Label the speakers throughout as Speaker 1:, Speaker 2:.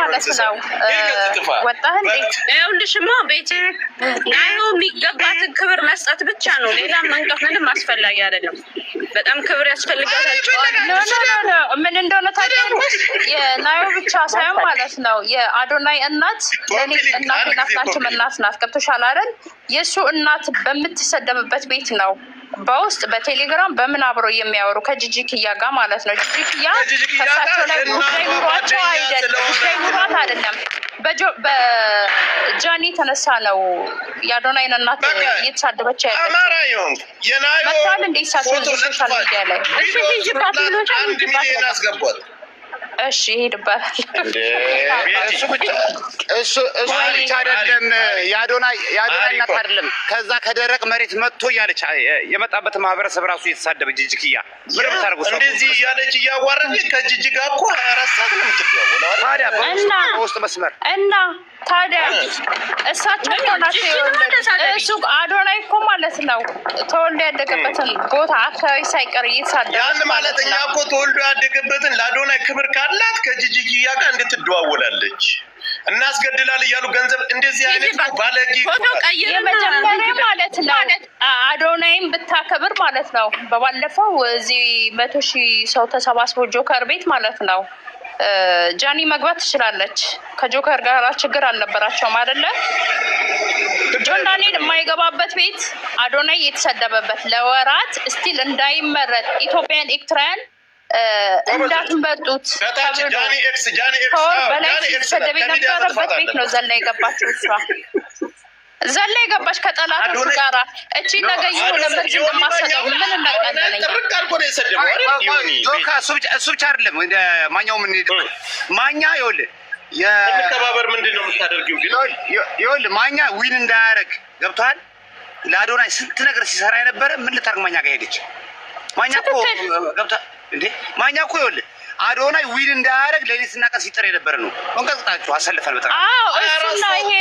Speaker 1: ማለት ነው። ወጣህ እንዴ?
Speaker 2: ይኸውልሽማ ቤት ናዮ የሚገባትን ክብር መስጠት ብቻ ነው። ሌላ መንቀፍ ምንም አስፈላጊ አይደለም። በጣም ክብር ያስፈልጋታል።
Speaker 1: ምን እንደሆነ ታውቂያለሽ? የናዮ ብቻ ሳይሆን ማለት ነው የአዶናይ እናት ለኔ እናቴ ናት፣ ናንቺም እናት ናት። ገብቶሻል አይደል? የእሱ እናት በምትሰደብበት ቤት ነው በውስጥ በቴሌግራም በምን አብረው የሚያወሩ ከጂጂክያ ጋር ማለት ነው። ጂጂክያ ከሳቸው ላይ ጉዳይ ኑሯቸው አይደለም፣ ጉዳይ ኑሯት አይደለም። በጃኒ የተነሳ ነው የአዶናይን እናት እየተሳደበች ያለች። መጥቷል እንደ ሳቸው ሶሻል ሚዲያ ላይ እሺ ይሄድባታል።
Speaker 3: እሱ ብቻ አይደለም የአዶናይ እናት አይደለም። ከዛ ከደረቅ መሬት መጥቶ እያለች የመጣበት ማህበረሰብ ራሱ እየተሳደበ ጂጂክያ ምን ብታደርጉ
Speaker 4: እንደዚህ እያለች እያዋረች ከጂጂጋ እኮ 24 ሰዓት ነው የምትደዋወለው።
Speaker 3: ታዲያ በውስጥ መስመር
Speaker 1: እና ታዲያ እሳቸው ናቸው የወለዱት። እሱ አዶናይ እኮ ማለት ነው ተወልዶ ያደገበትን ቦታ አካባቢ ሳይቀር እየተሳደበ
Speaker 4: ያን ማለት እኛ እኮ ተወልዶ ያደገበትን ለአዶናይ ክብር ካላት ከጂጂክያ ጋር እንድትደዋወላለች እናስገድላል እያሉ ገንዘብ እንደዚህ አይነት ባለጌ
Speaker 1: የመጀመሪያ ማለት ነው። አዶናይም ብታከብር ማለት ነው። በባለፈው እዚህ 100,000 ሰው ተሰባስቦ ጆከር ቤት ማለት ነው ጃኒ መግባት ትችላለች። ከጆከር ጋር ችግር አልነበራቸውም አይደለ? ጆን ዳንኤል የማይገባበት ቤት አዶናይ የተሰደበበት ለወራት ስቲል እንዳይመረጥ ኢትዮጵያን ኤርትራውያን እንዳትመጡት ከወር በላይ ሲሰደብ የነበረበት ቤት ነው ዘላ የገባችው እሷ ዘላ የገባች ከጠላቶቹ ጋራ እቺ ነገር ይሁን ለምን እንደማሰደው ምን እናቀናለኝ?
Speaker 3: እሱ ብቻ አይደለም ማኛው ምን ማኛ ይኸውልህ
Speaker 4: የመከባበር ምንድን ነው የምታደርጊው? ግን
Speaker 3: ይኸውልህ ማኛ ዊን እንዳያደርግ ገብቶሃል። ለአዶናይ ስንት ነገር ሲሰራ የነበረ ምን ልታርግ ማኛ ጋር ሄደች? ማኛ እኮ ገብቶሃል እንዴ? ማኛ እኮ ይኸውልህ አዶናይ ዊን እንዳያደርግ ሌሊትና ቀን ሲጠር የነበረ ነው። ወንቀጥቅጣችሁ አሰልፈን በጣም
Speaker 1: እሱና ይሄ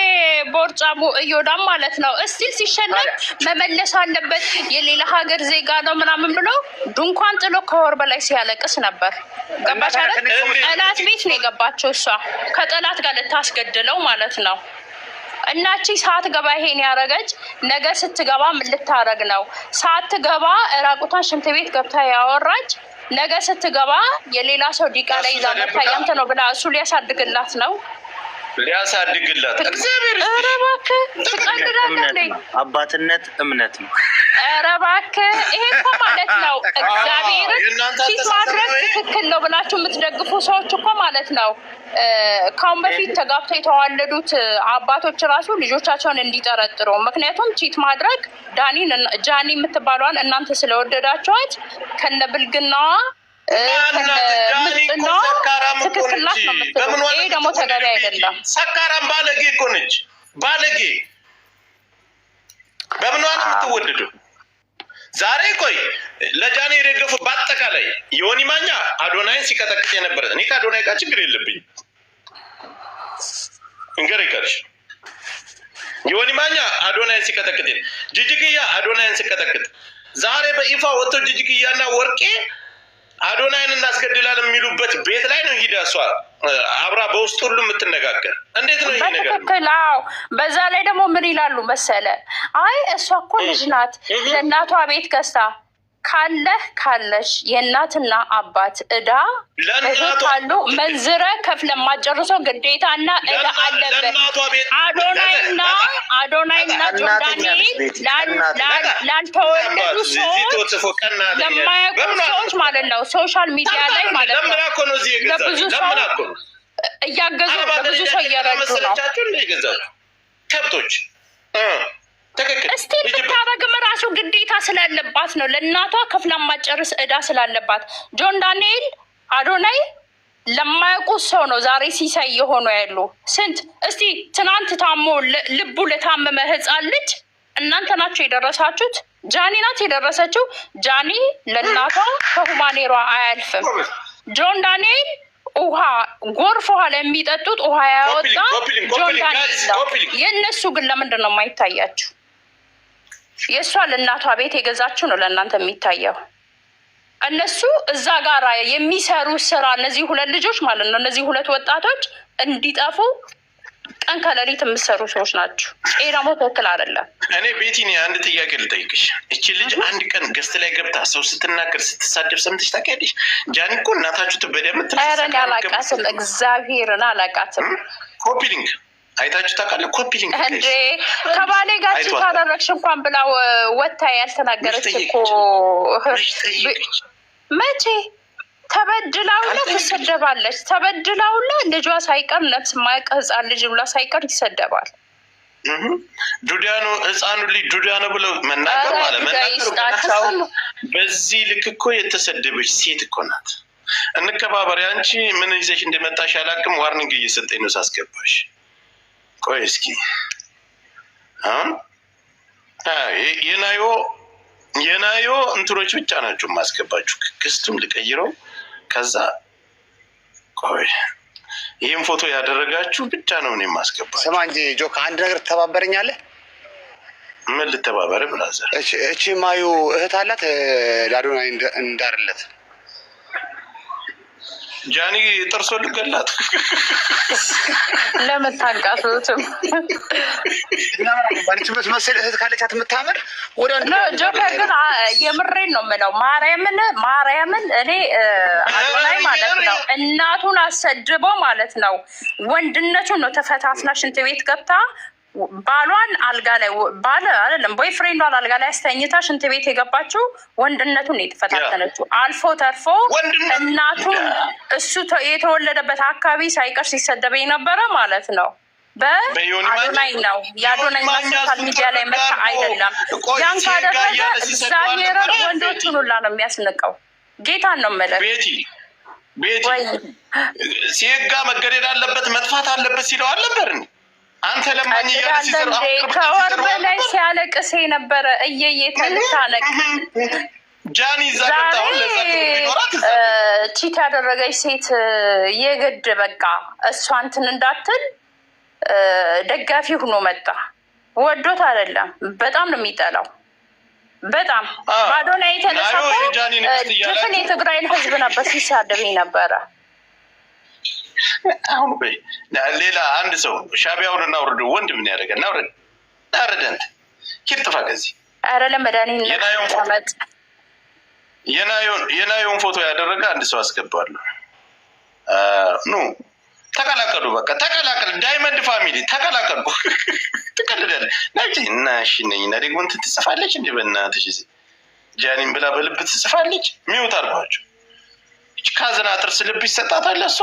Speaker 1: ቦርጫሙ እዮዳም ማለት ነው እስቲል ሲሸነፍ መመለስ አለበት የሌላ ሀገር ዜጋ ነው ምናምን ብሎ ድንኳን ጥሎ ከወር በላይ ሲያለቅስ ነበር። ገባች አይደል? ጠላት ቤት ነው የገባቸው እሷ ከጠላት ጋር ልታስገድለው ማለት ነው። እናቺ ሰዓት ገባ ይሄን ያረገች ነገ ስትገባ ምን ልታረግ ነው? ሳትገባ ራቁቷን ሽንት ቤት ገብታ ያወራች ነገ ስትገባ የሌላ ሰው ዲቃ ላይ ይዛ መታ ያንተ ነው ብላ እሱ ሊያሳድግላት ነው።
Speaker 4: ሊያሳድግላት እግዚአብሔር
Speaker 1: ኧረ እባክህ ትቀልዳለህ።
Speaker 5: አባትነት እምነት ነው።
Speaker 1: ኧረ እባክህ ይሄ እኮ ማለት ነው እግዚአብሔርን ፊት ማድረግ ትክክል ነው ብላችሁ የምትደግፉ ሰዎች እኮ ማለት ነው ካሁን በፊት ተጋብተው የተዋለዱት አባቶች ራሱ ልጆቻቸውን እንዲጠረጥሩ። ምክንያቱም ቺት ማድረግ ጃኒ የምትባሏን እናንተ ስለወደዳቸዋት ከነ ብልግናዋ ትክክላት ነው የምትለው። ይሄ ደግሞ ተገቢ አይደለም።
Speaker 4: ሰካራም ባለጌ እኮ ነች። ባለጌ በምኗ ነው የምትወደደው? ዛሬ ቆይ ለጃኒ የደገፉ በአጠቃላይ ዮኒ ማኛ አዶናይን ሲቀጠቅጥ የነበረ እኔ ከአዶናይ ጋር ችግር የለብኝ እንገሪካች ዮኒ ማኛ አዶናይን ሲቀጠቅጥ ጂጂክያ አዶናይን ሲቀጠቅጥ ዛሬ በይፋ ወጥቶ ጂጂክያና ወርቄ አዶናይን እናስገድላለን የሚሉበት ቤት ላይ ነው ሂዳ እሷ አብራ በውስጥ ሁሉ የምትነጋገር። እንዴት ነው ይሄ ነገር?
Speaker 1: በትክክል አዎ። በዛ ላይ ደግሞ ምን ይላሉ መሰለ? አይ እሷ እኮ ልጅ ናት ለእናቷ ቤት ገዝታ ካለሽ የእናትና አባት እዳ ካሉ መንዝረ ከፍለ ማጨርሰው ግዴታና እዳ አለበት። አዶናይና ጆን ዳንኤል ላልተወለዱ ሰዎች ለማያውቁ ሰዎች ማለት ነው ሶሻል ሚዲያ ላይ ማለት ነው ለብዙ ሰው እያገዙ ለብዙ ሰው እየረዱ ነው
Speaker 4: ከብቶች
Speaker 1: እስቲ ልታረግም ራሱ ግዴታ ስላለባት ነው። ለእናቷ ከፍላ ማጨርስ እዳ ስላለባት ጆን ዳንኤል አዶናይ ለማያውቁ ሰው ነው ዛሬ ሲሳይ የሆኑ ያሉ ስንት። እስቲ ትናንት ታሞ ልቡ ለታመመ ህፃን ልጅ እናንተ ናቸው የደረሳችሁት። ጃኒ ናት የደረሰችው። ጃኒ ለእናቷ ከሁማኔሯ አያልፍም። ጆን ዳንኤል ውሃ ጎርፍ ውሃ ለሚጠጡት ውሃ ያወጣ ጆን ዳንኤል ነው። የእነሱ ግን ለምንድን ነው የማይታያችሁ? የእሷ ለእናቷ ቤት የገዛችው ነው ለእናንተ የሚታየው። እነሱ እዛ ጋር የሚሰሩ ስራ እነዚህ ሁለት ልጆች ማለት ነው እነዚህ ሁለት ወጣቶች እንዲጠፉ ቀን ከሌሊት የምትሰሩ ሰዎች ናቸው። ይሄ ደግሞ ትክክል አይደለም።
Speaker 4: እኔ ቤቲኒ አንድ ጥያቄ ልጠይቅሽ። እቺ ልጅ አንድ ቀን ገስት ላይ ገብታ ሰው ስትናገር ስትሳደብ ሰምተሽ ታውቂያለሽ? ጃኒ እኮ እናታችሁ ትበደም
Speaker 1: ረን አላቃትም፣ እግዚአብሔርን አላቃትም።
Speaker 4: ኮፒ ሊንክ አይታችሁ ታውቃለህ? ኮፒ ሊንክ
Speaker 1: እንዴ ከባሌ ጋር ካደረግሽ እንኳን ብላ ወታ ያልተናገረች እኮ መቼ ተበድላውላ ትሰደባለች። ተበድላውላ ልጇ ሳይቀር ነፍስ የማያውቅ ህፃን ልጅ ብላ ሳይቀር ይሰደባል።
Speaker 4: ዱዳኖ ህፃኑ ልጅ ዱዳኖ ብለው መናገር ማለት መናገር። በዚህ ልክ እኮ የተሰደበች ሴት እኮ ናት። እንከባበር። አንቺ ምን ይዘሽ እንደመጣሽ አላውቅም። ዋርኒንግ እየሰጠኝ ነው ሳስገባሽ። ቆይ እስኪ አሁን የናዮ እንትኖች ብቻ ናቸው ማስገባችሁ። ክስቱም ልቀይረው ከዛ ቆይ ይህም ፎቶ ያደረጋችሁ ብቻ ነው እኔ ማስገባችሁ።
Speaker 3: ስማ እንጂ ጆካ አንድ ነገር ትተባበረኛለህ?
Speaker 4: ምን ልተባበረ ብላዘር?
Speaker 3: እቺ ማዩ እህት አላት ለአዶናይ እንዳርለት
Speaker 4: ጃኒ ጥርሶ ልገላት
Speaker 1: ለምን ታንቃቱትም?
Speaker 3: ባንቺበት መሰል እህት ካለቻት የምታምር ወደ
Speaker 1: ጆከር ግን የምሬን ነው የምለው። ማርያምን እኔ አዶናይ ማለት ነው እናቱን አሰድበው ማለት ነው ወንድነቱን ነው ተፈታትና ሽንት ቤት ገብታ ባሏን አልጋ ላይ ባለ አይደለም ቦይ ፍሬንዷን አልጋ ላይ አስተኝታ ሽንት ቤት የገባችው ወንድነቱን የተፈታተነችው። አልፎ ተርፎ እናቱን እሱ የተወለደበት አካባቢ ሳይቀር ሲሰደበ የነበረ ማለት ነው በአዶናይ ነው። የአዶናይ ሶሻል ሚዲያ ላይ መጣ አይደለም። ያን ካደረገ እግዚአብሔር ወንዶቹን ሁላ ነው የሚያስንቀው። ጌታን ነው የምልህ።
Speaker 4: ቤቲ ሲጋ መገደል አለበት መጥፋት አለበት ሲለው አልነበር? አንተ ለማኝ
Speaker 1: ከወር በላይ ሲያለቅስ ነበረ። እየየ ተልታለቅ
Speaker 4: ጃኒ ዛጋታው
Speaker 1: ቺት ያደረገች ሴት የግድ በቃ እሷ እንትን እንዳትል ደጋፊ ሆኖ መጣ። ወዶት አይደለም፣ በጣም ነው የሚጠላው። በጣም በአዶናይ የተነሳ ድፍን የትግራይን ህዝብ ነበር ሲሳደብ ነበረ።
Speaker 4: አሁን ሌላ አንድ ሰው ሻቢያውን እናውርድ ወንድ ምን ያደረገ እናውርድ ናረደንት ኪር ጥፋ ከዚህ
Speaker 1: ኧረ ለመድኃኒት
Speaker 4: የናየውን ፎቶ ያደረገ አንድ ሰው አስገባለሁ። ኑ ተቀላቀሉ፣ በቃ ተቀላቀሉ። ዳይመንድ ፋሚሊ ተቀላቀሉ። ትቀልዳለህ ናቺ እና እሺ ነኝ እና ደግሞ እንትን ትጽፋለች እንዴ? በእናትሽ ጃኒን ብላ በልብ ትጽፋለች። ሚውት አድርጓቸው። ካዝና ጥርስ ልብ ይሰጣታል እሷ።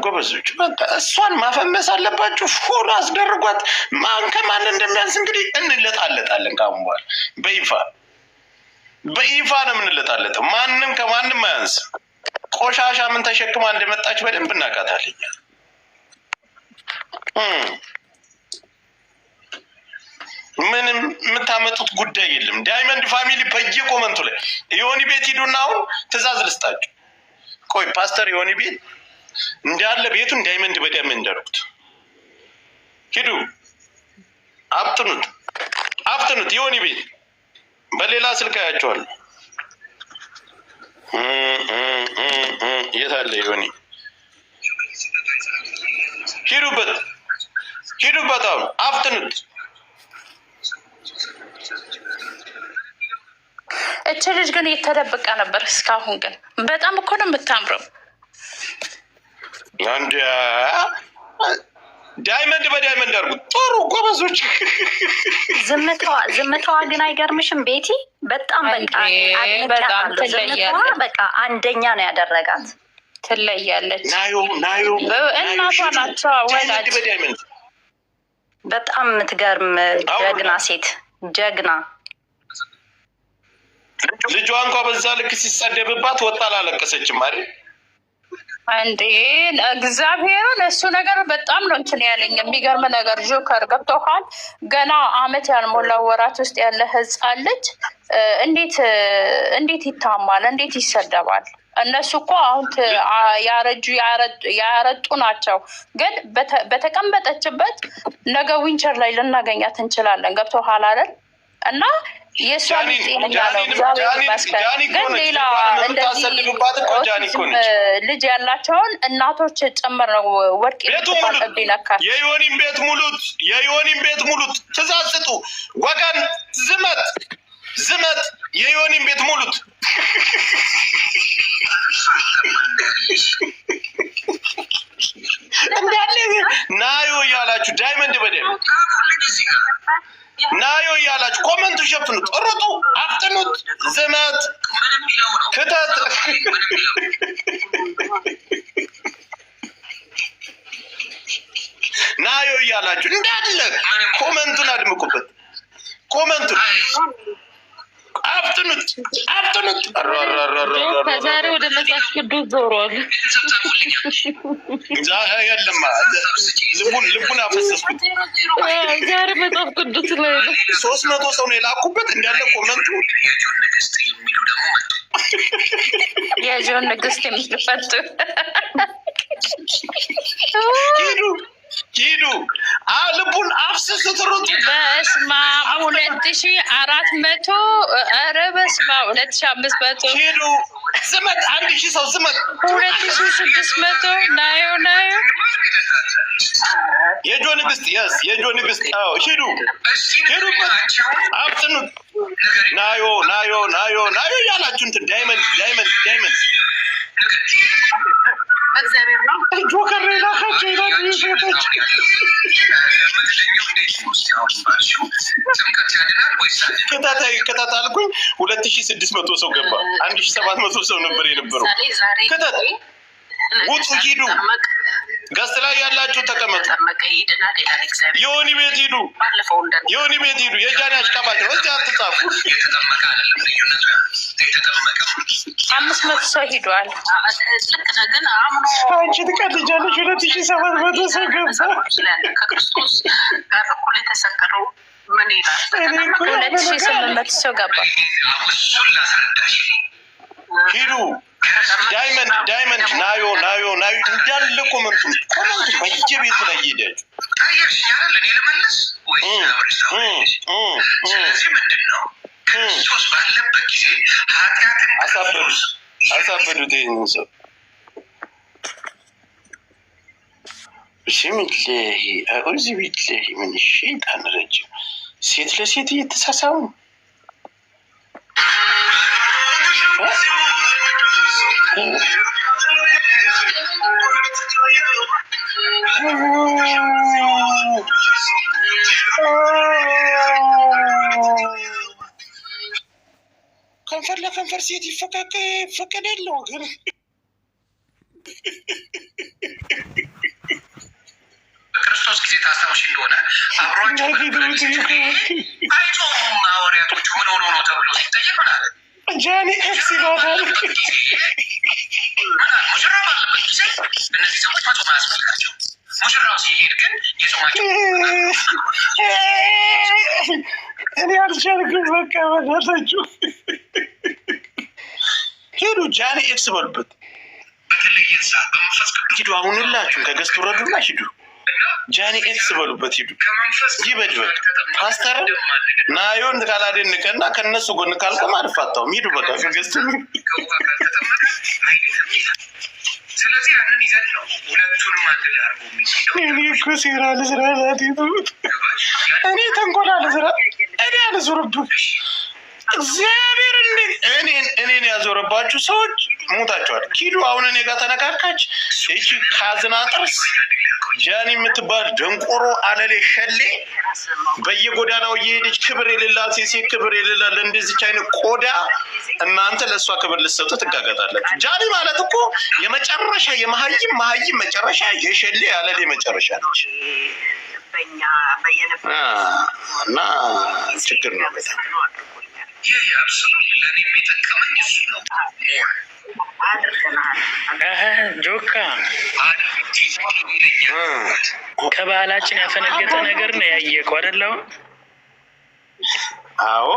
Speaker 4: ጎበዞች በቃ እሷን ማፈመስ አለባችሁ። ፎሎ አስደርጓት። ማን ከማን እንደሚያንስ እንግዲህ እንለጣለጣለን። ካሁን በኋላ በይፋ ነው የምንለጣለጠው። ማንም ከማንም አያንስ። ቆሻሻ ምን ተሸክማ እንደመጣች በደንብ እናውቃታለን። ምንም የምታመጡት ጉዳይ የለም። ዳይመንድ ፋሚሊ በየኮመንቱ ላይ የሆኒ ቤት ሂዱና አሁን ትእዛዝ ልስጣችሁ። ቆይ ፓስተር የሆኒ ቤት እንዳለ ቤቱን ዳይመንድ በዳይመንድ አድርጉት። ሂዱ አፍጥኑት። የሆኒ ቤት በሌላ ስልክ አያቸዋለሁ። የት አለ የሆኒ? ሂዱበት አሁን አፍጥኑት።
Speaker 1: እች ልጅ ግን የተደበቀ ነበር እስካሁን። ግን በጣም እኮ ነው የምታምረው።
Speaker 4: አንድ ዳይመንድ በዳይመንድ አድርጉት። ጥሩ ጎበዞች።
Speaker 6: ዝምታዋ ግን አይገርምሽም ቤቲ? በጣም በቃ አንደኛ ነው ያደረጋት።
Speaker 1: ትለያለች።
Speaker 4: ናዮ
Speaker 1: እናቷ ናቸው ወላጅ።
Speaker 6: በጣም የምትገርም ጀግና ሴት፣ ጀግና
Speaker 4: ልጇ እንኳ በዛ ልክ ሲሰደብባት ወጣ አላለቀሰችም አይደል
Speaker 1: እንዴ? እግዚአብሔርን እሱ ነገር በጣም ነው እንትን ያለኝ። የሚገርም ነገር ጆከር ገብቶሃል። ገና አመት ያልሞላው ወራት ውስጥ ያለ ህፃን ልጅ እንዴት ይታማል? እንዴት ይሰደባል? እነሱ እኮ አሁን ያረጡ ናቸው። ግን በተቀመጠችበት ነገ ዊንቸር ላይ ልናገኛት እንችላለን። ገብቶሃል አይደል? እና የእሷ ልጅ ጤነኛ ነው እግዚአብሔር ይመስገን። ግን ሌላ እንደዚህ ልጅ ያላቸውን እናቶች ጭምር ነው ወርቅ ቤቱ ይነካል።
Speaker 4: የዮኒን ቤት ሙሉት፣ የዮኒን ቤት ሙሉት። ትእዛዝ ስጡ ወገን፣ ዝመት የዮኒን ቤት ሙሉት። እንዳለ ናዮ እያላችሁ ዳይመንድ በደል ናዮ እያላችሁ ኮመንቱ ሸፍኑት፣ ሩጡ፣ አፍጥኑት። ዝመት ክተት ናዮ እያላችሁ እንዳለ ኮመንቱን አድምቁበት። ኮመንቱን አፍጥኑት።
Speaker 2: ከዛሬ ወደ መጽሐፍ ቅዱስ ዞሯል።
Speaker 4: የለማ ልቡን አፈሰስኩት።
Speaker 2: ዛሬ መጽሐፍ ቅዱስ ላይ
Speaker 4: 300 ሰው ነው የላኩበት እንዳለ ኮመንቱ
Speaker 1: የጆን ንግስት የሚፈቱ
Speaker 4: ሂዱ ልቡን አፍስሱት፣ ሩጡ።
Speaker 1: በስመ አብ 2400 ኧረ በስመ አብ 2500
Speaker 4: ሂዱ። ዝመት 1000 ሰው ዝመት
Speaker 1: 2600 ናዮ
Speaker 4: የጆ ንግስት የጆ ንግስት ሂዱበት፣ አፍጥኑት። ናዮ እያላችሁ እንትን ዳይመንድ
Speaker 2: እግዚአብሔር ነው
Speaker 4: ጆከር ላካቸው ይላሉ ሴቶች። ክተት አልኩኝ 2600 ሰው ገባ። 1700 ሰው ነበር የነበረው። ክተት ውጡ፣ ሂዱ። ገስት ላይ ያላችሁ ተቀመጡ። የሆኒ ቤት ሂዱ፣ የጃኒ አሽቃባጭ ነው። እዚህ አትጻፉ።
Speaker 1: 500 ሰው ሂዷል።
Speaker 4: አንቺ ትቀልጃለሽ። 2700 ሰው ገባ።
Speaker 2: ከክርስቶስ ጋር እኩል የተሰቀለው ምን ይላል?
Speaker 1: 2800 ሰው ገባ።
Speaker 4: ሂዱ። ዳይመንድ ናዮ እንዳለ ኮመንቱ በየቤቱ ላይ ሄዳችሁ አሳበዱት። ይህንን ሰው ብስሚላሂ አዑዙ ቢላሂ ምን ሸይጣን ረጅም። ሴት ለሴት እየተሳሳሙ ከንፈር ለከንፈር ሴት ይፈቀዳል ወገን።
Speaker 7: በክርስቶስ ጊዜ ታስታውሽ እንደሆነ አብሯቸው አይጾሙም ሐዋርያቶቹ ምን ሆኖ ነው ተብሎ ሲጠየቅ ምን አለ?
Speaker 4: ጃኒ ኤክስ ይሏታል።
Speaker 7: ሙሽራ ባለበት ጊዜ እነዚህ ሰዎች መጾም አያስፈልጋቸው። ሙሽራው ሲሄድ ግን የጾማቸው
Speaker 4: እኔ አልቻልኩም። በቃ በናታችሁ ሂዱ። ጃኒ ኤክስ በሉበት።
Speaker 7: በተለየ ሰዓት በመንፈስ ቅዱስ
Speaker 4: ሂዱ። አሁን ሁላችሁም ከገዝቱ ረዱና ሂዱ። ጃኒ ኤክስ በሉበት። ሂዱ። ይበድበድ ፓስተር ናዮን ካላደንቀና ከነሱ ጎን ካልቆም አልፋታውም። ሂዱ በቃ ከገዝቱ
Speaker 7: ስለዚህ ያንን ይዘን ነው ሁለቱንም አንድ ላይ አድርጎ የሚሄደው።
Speaker 4: እኔ እኮ ሴራ ልስራ እኔ ተንኮላ ልስራ እኔ አልዞርብህ። እግዚአብሔር እኔን ያዞረባችሁ ሰዎች ሞታችኋል። ሂዱ። አሁን እኔ ጋር ተነካካች። ይቺ ካዝና ጥርስ ጃኒ የምትባል ደንቆሮ አለሌ ሸሌ በየጎዳናው እየሄደች ክብር የሌላት ሴት ክብር የሌላት እንደዚች አይነት ቆዳ እናንተ ለእሷ ክብር ልትሰጡ ትጋገጣላችሁ። ጃኒ ማለት እኮ የመጨረሻ የመሀይም መጨረሻ የሸሌ አለሌ መጨረሻ ነች እና ችግር ነው በጣም
Speaker 7: ይህ አብሶሉት ለእኔ የሚጠቀመኝ እሱ ነው።
Speaker 5: ጆካ ከባህላችን ያፈነገጠ ነገር ነው ያየከው አይደል?
Speaker 4: አዎ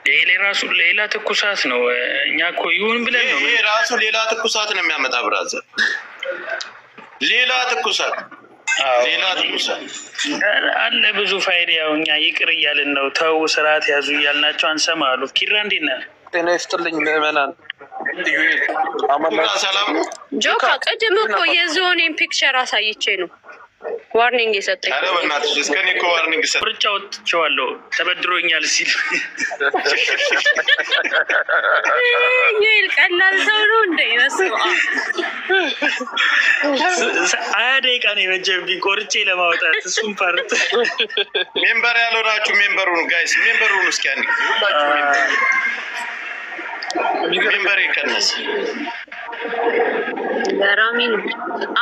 Speaker 5: ይሄ ራሱ ሌላ ትኩሳት ነው። እኛ እኮ ይሁን ብለን ነው።
Speaker 4: ይሄ ራሱ ሌላ ትኩሳት ነው የሚያመጣ ብራዘር፣ ሌላ ትኩሳት ሌላ ትኩሳ
Speaker 5: አለ ብዙ ፋይዳ። ያው እኛ ይቅር እያልን ነው። ተው ስርዓት ያዙ እያልናቸው አንሰማ አሉ። ኪራ እንዴት ነህ?
Speaker 8: ጤና ይስጥልኝ ምዕመናን።
Speaker 4: ሰላም
Speaker 2: ጆካ ቅድም እኮ የዞኔን ፒክቸር አሳይቼ ነው ዋርኒንግ የሰጠኝ።
Speaker 4: ኧረ በእናትሽ እስከኔ እኮ ዋርኒንግ ሰጠኝ።
Speaker 5: ቁርጫ ወጥቼዋለሁ ተበድሮኛል ሲል
Speaker 2: ይል ቀላል ሰው ነው እንደ ይመስል
Speaker 5: 20 ደቂቃ ነው የፈጀብኝ ቆርጬ ለማውጣት። እሱም ፓርት
Speaker 4: ሜምበር ያልሆናችሁ ሜምበሩን ጋይስ ሜምበሩን እስኪ አንዴ ሜምበር ይቀነስ።
Speaker 2: ገራሚ ነው።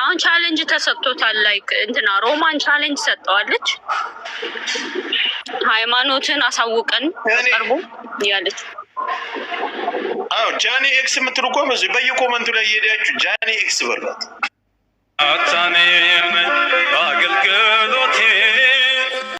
Speaker 2: አሁን ቻሌንጅ ተሰጥቶታል። ላይክ እንትና ሮማን ቻሌንጅ ሰጠዋለች። ሃይማኖትን አሳውቀን ቀርቡ ያለች።
Speaker 4: አዎ ጃኒ ኤክስ የምትሉ እኮ በየኮመንቱ ላይ እየሄዳችሁ ጃኒ ኤክስ በሏት።
Speaker 9: አታኔም አገልግሎቴ